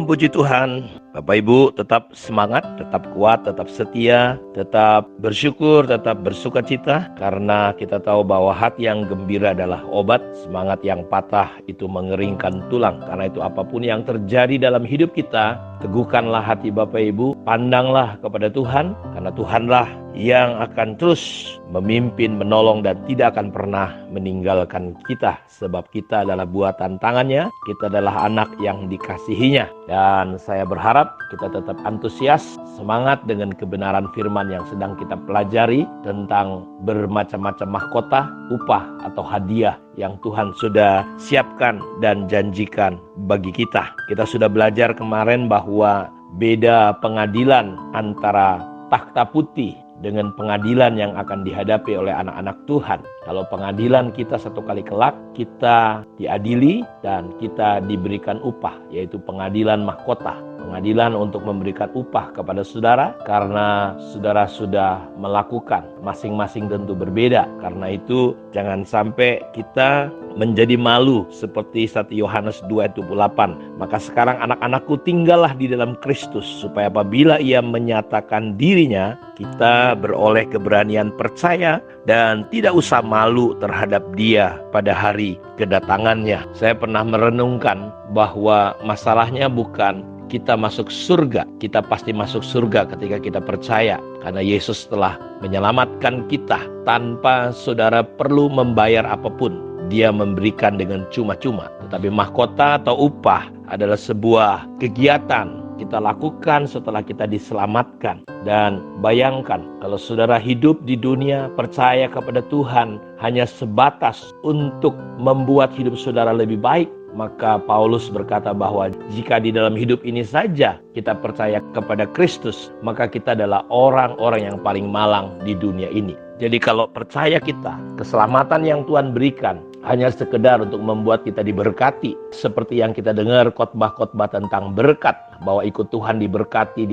puji Tuhan. Bapak Ibu tetap semangat, tetap kuat, tetap setia, tetap bersyukur, tetap bersukacita. Karena kita tahu bahwa hati yang gembira adalah obat, semangat yang patah itu mengeringkan tulang. Karena itu apapun yang terjadi dalam hidup kita, teguhkanlah hati Bapak Ibu, pandanglah kepada Tuhan. Karena Tuhanlah yang akan terus memimpin, menolong, dan tidak akan pernah meninggalkan kita. Sebab kita adalah buatan tangannya, kita adalah anak yang dikasihinya. Dan saya berharap kita tetap antusias, semangat dengan kebenaran firman yang sedang kita pelajari tentang bermacam-macam mahkota, upah atau hadiah yang Tuhan sudah siapkan dan janjikan bagi kita. Kita sudah belajar kemarin bahwa beda pengadilan antara takhta putih dengan pengadilan yang akan dihadapi oleh anak-anak Tuhan. Kalau pengadilan kita satu kali kelak, kita diadili dan kita diberikan upah, yaitu pengadilan mahkota. Pengadilan untuk memberikan upah kepada saudara karena saudara sudah melakukan, masing-masing tentu berbeda. Karena itu jangan sampai kita menjadi malu seperti 1 Yohanes 2:8. Maka sekarang anak-anakku tinggallah di dalam Kristus, supaya apabila ia menyatakan dirinya, kita beroleh keberanian percaya dan tidak usah malu terhadap dia pada hari kedatangannya. Saya pernah merenungkan bahwa masalahnya bukan kita masuk surga. Kita pasti masuk surga ketika kita percaya. Karena Yesus telah menyelamatkan kita tanpa saudara perlu membayar apapun. Dia memberikan dengan cuma-cuma. Tetapi mahkota atau upah adalah sebuah kegiatan kita lakukan setelah kita diselamatkan. Dan bayangkan kalau saudara hidup di dunia percaya kepada Tuhan hanya sebatas untuk membuat hidup saudara lebih baik, maka Paulus berkata bahwa jika di dalam hidup ini saja kita percaya kepada Kristus, maka kita adalah orang-orang yang paling malang di dunia ini. Jadi kalau percaya kita, keselamatan yang Tuhan berikan hanya sekedar untuk membuat kita diberkati. Seperti yang kita dengar khotbah-khotbah tentang berkat, bahwa ikut Tuhan diberkati.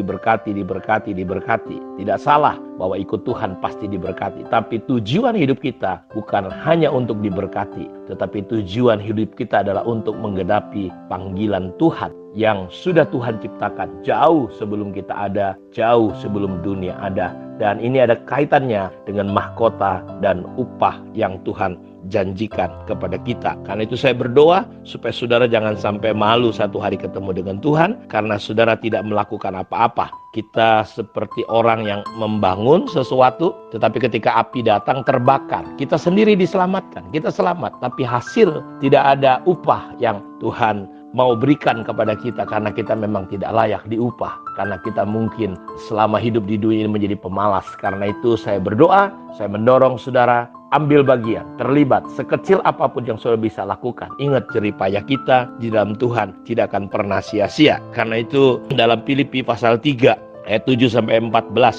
Tidak salah bahwa ikut Tuhan pasti diberkati. Tapi tujuan hidup kita bukan hanya untuk diberkati, tetapi tujuan hidup kita adalah untuk menggenapi panggilan Tuhan yang sudah Tuhan ciptakan jauh sebelum kita ada, jauh sebelum dunia ada. Dan ini ada kaitannya dengan mahkota dan upah yang Tuhan janjikan kepada kita. Karena itu saya berdoa supaya saudara jangan sampai malu satu hari ketemu dengan Tuhan, karena saudara tidak melakukan apa-apa. Kita seperti orang yang membangun sesuatu, tetapi ketika api datang terbakar. Kita sendiri diselamatkan, kita selamat, tapi hasil tidak ada upah yang Tuhan mau berikan kepada kita, karena kita memang tidak layak diupah, karena kita mungkin selama hidup di dunia ini menjadi pemalas. Karena itu saya berdoa, saya mendorong saudara ambil bagian, terlibat sekecil apapun yang saudara bisa lakukan. Ingat, jerih payah kita di dalam Tuhan tidak akan pernah sia-sia. Karena itu dalam Filipi pasal 3 ayat 7-14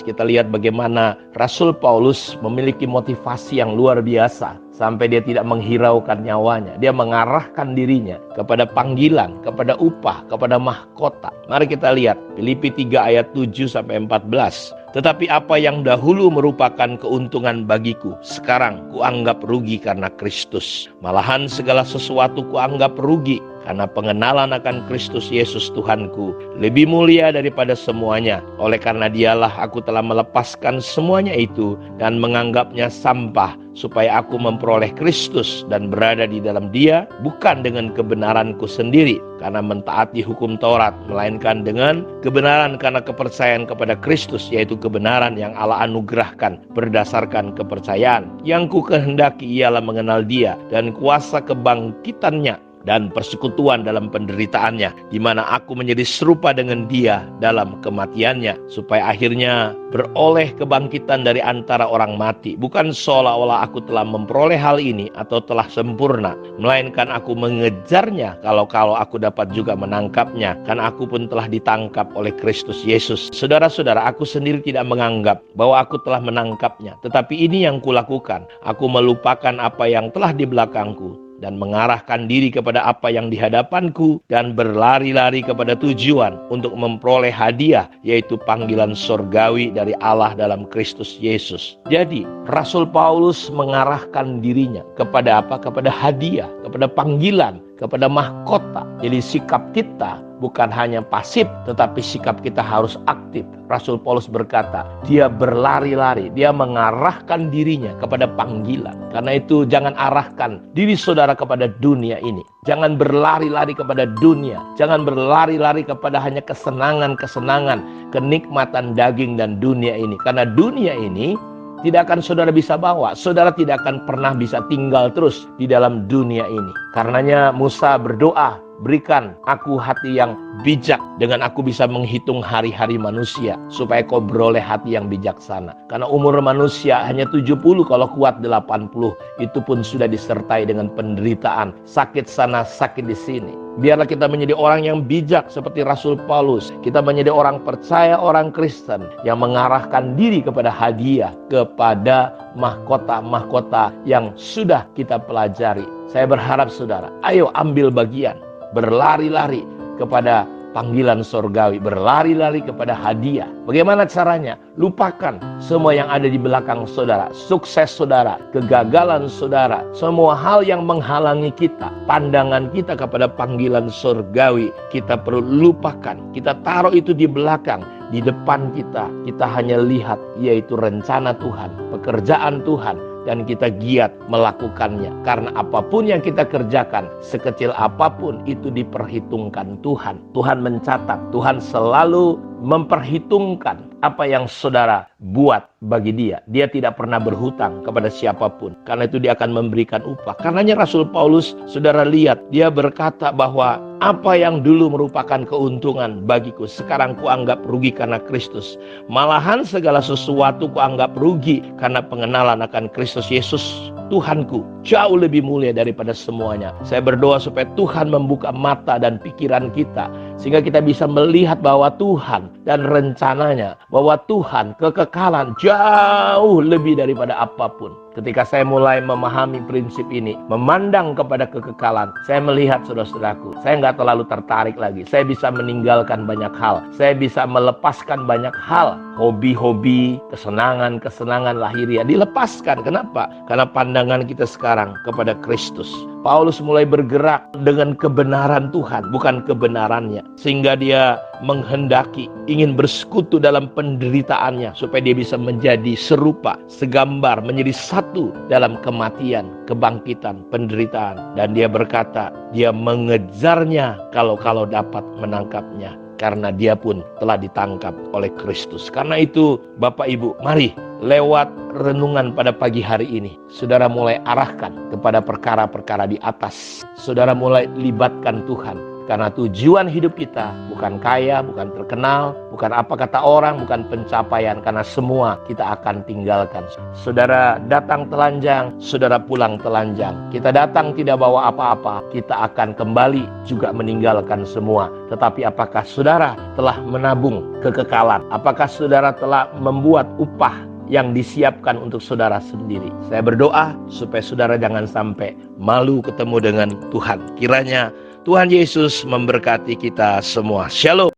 kita lihat bagaimana Rasul Paulus memiliki motivasi yang luar biasa. Sampai dia tidak menghiraukan nyawanya. Dia mengarahkan dirinya kepada panggilan, kepada upah, kepada mahkota. Mari kita lihat Filipi 3 ayat 7-14. Tetapi apa yang dahulu merupakan keuntungan bagiku, sekarang kuanggap rugi karena Kristus. Malahan segala sesuatu kuanggap rugi, karena pengenalan akan Kristus Yesus Tuhanku lebih mulia daripada semuanya. Oleh karena dialah aku telah melepaskan semuanya itu dan menganggapnya sampah, supaya aku memperoleh Kristus dan berada di dalam Dia, bukan dengan kebenaranku sendiri karena mentaati hukum Taurat, melainkan dengan kebenaran karena kepercayaan kepada Kristus, yaitu kebenaran yang Allah anugerahkan berdasarkan kepercayaan. Yang ku kehendaki ialah mengenal Dia dan kuasa kebangkitannya dan persekutuan dalam penderitaannya, di mana aku menjadi serupa dengan Dia dalam kematiannya, supaya akhirnya beroleh kebangkitan dari antara orang mati. Bukan seolah-olah aku telah memperoleh hal ini atau telah sempurna, melainkan aku mengejarnya kalau aku dapat juga menangkapnya, kan aku pun telah ditangkap oleh Kristus Yesus. Saudara-saudara, aku sendiri tidak menganggap bahwa aku telah menangkapnya, tetapi ini yang kulakukan, aku melupakan apa yang telah di belakangku dan mengarahkan diri kepada apa yang di hadapanku, dan berlari-lari kepada tujuan untuk memperoleh hadiah, yaitu panggilan surgawi dari Allah dalam Kristus Yesus. Jadi Rasul Paulus mengarahkan dirinya kepada apa? Kepada hadiah, kepada panggilan, kepada mahkota. Jadi sikap kita bukan hanya pasif, tetapi sikap kita harus aktif. Rasul Paulus berkata, dia berlari-lari, dia mengarahkan dirinya kepada panggilan. Karena itu jangan arahkan diri saudara kepada dunia ini. Jangan berlari-lari kepada dunia. Jangan berlari-lari kepada hanya kesenangan-kesenangan, kenikmatan daging dan dunia ini. Karena dunia ini tidak akan saudara bisa bawa. Saudara tidak akan pernah bisa tinggal terus di dalam dunia ini. Karenanya Musa berdoa, berikan aku hati yang bijak dengan aku bisa menghitung hari-hari manusia, supaya kau beroleh hati yang bijaksana. Karena umur manusia hanya 70, kalau kuat 80. Itu pun sudah disertai dengan penderitaan, sakit sana, sakit di sini. Biarlah kita menjadi orang yang bijak seperti Rasul Paulus. Kita menjadi orang percaya, orang Kristen yang mengarahkan diri kepada hadiah, kepada mahkota-mahkota yang sudah kita pelajari. Saya berharap saudara, ayo ambil bagian, berlari-lari kepada panggilan sorgawi, berlari-lari kepada hadiah. Bagaimana caranya? Lupakan semua yang ada di belakang saudara, sukses saudara, kegagalan saudara, semua hal yang menghalangi kita, pandangan kita kepada panggilan sorgawi, kita perlu lupakan. Kita taruh itu di belakang. Di depan kita hanya lihat, yaitu rencana Tuhan, pekerjaan Tuhan, dan kita giat melakukannya. Karena apapun yang kita kerjakan, sekecil apapun, itu diperhitungkan Tuhan. Tuhan mencatat, Tuhan selalu memperhitungkan apa yang saudara buat bagi dia. Dia tidak pernah berhutang kepada siapapun. Karena itu dia akan memberikan upah. Karenanya Rasul Paulus, saudara lihat, dia berkata bahwa apa yang dulu merupakan keuntungan bagiku, sekarang kuanggap rugi karena Kristus. Malahan segala sesuatu kuanggap rugi karena pengenalan akan Kristus Yesus Tuhanku. Jauh lebih mulia daripada semuanya. Saya berdoa supaya Tuhan membuka mata dan pikiran kita, sehingga kita bisa melihat bahwa Tuhan dan rencananya, bahwa Tuhan kekekalan jauh lebih daripada apapun. Ketika saya mulai memahami prinsip ini, memandang kepada kekekalan, saya melihat saudara-saudaraku, saya nggak terlalu tertarik lagi. Saya bisa meninggalkan banyak hal. Saya bisa melepaskan banyak hal. Hobi-hobi, kesenangan-kesenangan lahiriah dilepaskan. Kenapa? Karena pandangan kita sekarang kepada Kristus. Paulus mulai bergerak dengan kebenaran Tuhan, bukan kebenarannya. Sehingga dia menghendaki, ingin bersekutu dalam penderitaannya, supaya dia bisa menjadi serupa, segambar, menjadi satu dalam kematian, kebangkitan, penderitaan. Dan dia berkata, dia mengejarnya kalau dapat menangkapnya. Karena dia pun telah ditangkap oleh Kristus. Karena itu Bapak Ibu, mari lewat renungan pada pagi hari ini, saudara mulai arahkan kepada perkara-perkara di atas. Saudara mulai libatkan Tuhan. Karena tujuan hidup kita bukan kaya, bukan terkenal, bukan apa kata orang, bukan pencapaian. Karena semua kita akan tinggalkan. Saudara datang telanjang, saudara pulang telanjang. Kita datang tidak bawa apa-apa, kita akan kembali juga meninggalkan semua. Tetapi apakah saudara telah menabung kekekalan? Apakah saudara telah membuat upah yang disiapkan untuk saudara sendiri? Saya berdoa supaya saudara jangan sampai malu ketemu dengan Tuhan. Kiranya Tuhan Yesus memberkati kita semua. Shalom.